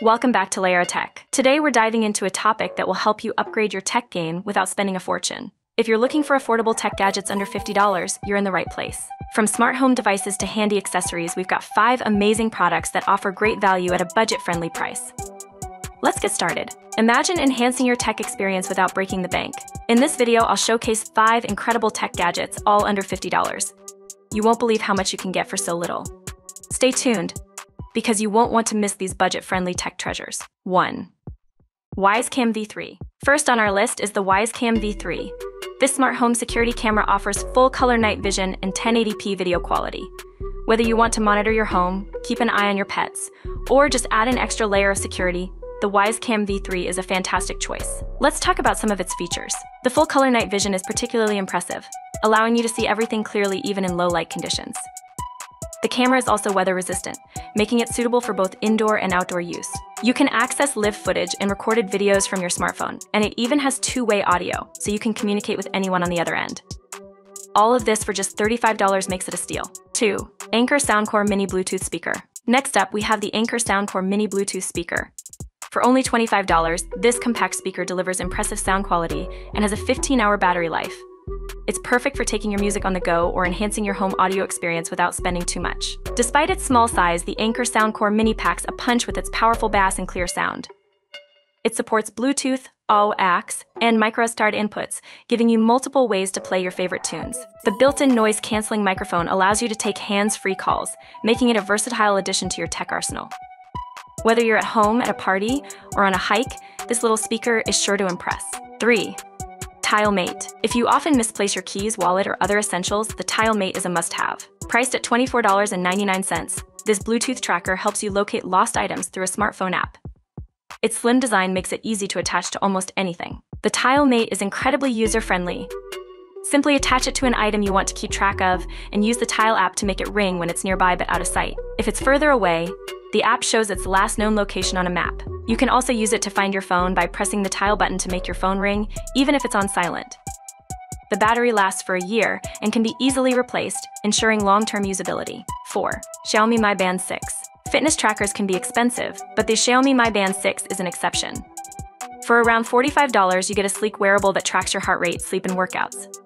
Welcome back to Layera Tech. Today we're diving into a topic that will help you upgrade your tech game without spending a fortune. If you're looking for affordable tech gadgets under $50, you're in the right place. From smart home devices to handy accessories, we've got 5 amazing products that offer great value at a budget-friendly price. Let's get started. Imagine enhancing your tech experience without breaking the bank. In this video, I'll showcase 5 incredible tech gadgets, all under $50. You won't believe how much you can get for so little. Stay tuned, because you won't want to miss these budget-friendly tech treasures. 1. WiseCam V3. First on our list is the WiseCam V3. This smart home security camera offers full-color night vision and 1080p video quality. Whether you want to monitor your home, keep an eye on your pets, or just add an extra layer of security, the WiseCam V3 is a fantastic choice. Let's talk about some of its features. The full-color night vision is particularly impressive, allowing you to see everything clearly even in low-light conditions. The camera is also weather-resistant, making it suitable for both indoor and outdoor use. You can access live footage and recorded videos from your smartphone, and it even has two-way audio, so you can communicate with anyone on the other end. All of this for just $35 makes it a steal. 2. Anker Soundcore Mini Bluetooth Speaker. Next up, we have the Anker Soundcore Mini Bluetooth Speaker. For only $25, this compact speaker delivers impressive sound quality and has a 15-hour battery life. It's perfect for taking your music on the go or enhancing your home audio experience without spending too much. Despite its small size, the Anker Soundcore Mini packs a punch with its powerful bass and clear sound. It supports Bluetooth, aux, and micro-SD inputs, giving you multiple ways to play your favorite tunes. The built-in noise-canceling microphone allows you to take hands-free calls, making it a versatile addition to your tech arsenal. Whether you're at home, at a party, or on a hike, this little speaker is sure to impress. 3. TileMate. If you often misplace your keys, wallet, or other essentials, the TileMate is a must-have. Priced at $24.99, this Bluetooth tracker helps you locate lost items through a smartphone app. Its slim design makes it easy to attach to almost anything. The TileMate is incredibly user-friendly. Simply attach it to an item you want to keep track of and use the Tile app to make it ring when it's nearby but out of sight. If it's further away, the app shows its last known location on a map. You can also use it to find your phone by pressing the Tile button to make your phone ring, even if it's on silent. The battery lasts for a year and can be easily replaced, ensuring long-term usability. 4. Xiaomi Mi Band 6. Fitness trackers can be expensive, but the Xiaomi Mi Band 6 is an exception. For around $45, you get a sleek wearable that tracks your heart rate, sleep, and workouts.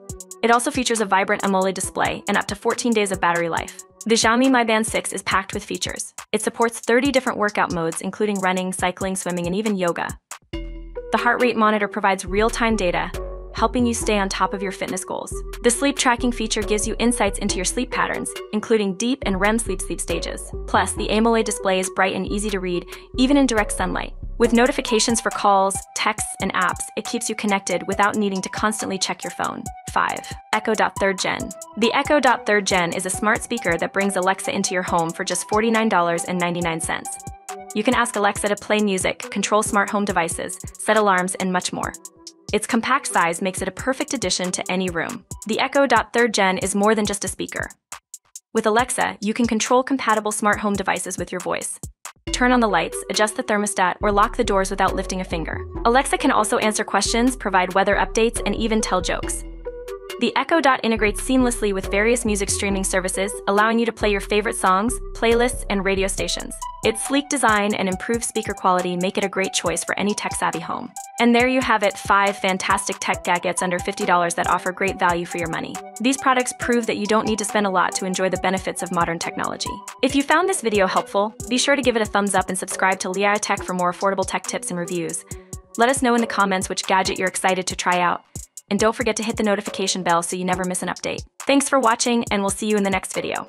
It also features a vibrant AMOLED display and up to 14 days of battery life. The Xiaomi Mi Band 6 is packed with features. It supports 30 different workout modes, including running, cycling, swimming, and even yoga. The heart rate monitor provides real-time data, helping you stay on top of your fitness goals. The sleep tracking feature gives you insights into your sleep patterns, including deep and REM sleep stages. Plus, the AMOLED display is bright and easy to read, even in direct sunlight. With notifications for calls, texts, and apps, it keeps you connected without needing to constantly check your phone. 5. Echo Dot 3rd Gen. The Echo Dot 3rd Gen is a smart speaker that brings Alexa into your home for just $49.99. You can ask Alexa to play music, control smart home devices, set alarms, and much more. Its compact size makes it a perfect addition to any room. The Echo Dot 3rd Gen is more than just a speaker. With Alexa, you can control compatible smart home devices with your voice. Turn on the lights, adjust the thermostat, or lock the doors without lifting a finger. Alexa can also answer questions, provide weather updates, and even tell jokes. The Echo Dot integrates seamlessly with various music streaming services, allowing you to play your favorite songs, playlists, and radio stations. Its sleek design and improved speaker quality make it a great choice for any tech-savvy home. And there you have it, 5 fantastic tech gadgets under $50 that offer great value for your money. These products prove that you don't need to spend a lot to enjoy the benefits of modern technology. If you found this video helpful, be sure to give it a thumbs up and subscribe to Layera Tech for more affordable tech tips and reviews. Let us know in the comments which gadget you're excited to try out. And don't forget to hit the notification bell so you never miss an update. Thanks for watching, and we'll see you in the next video.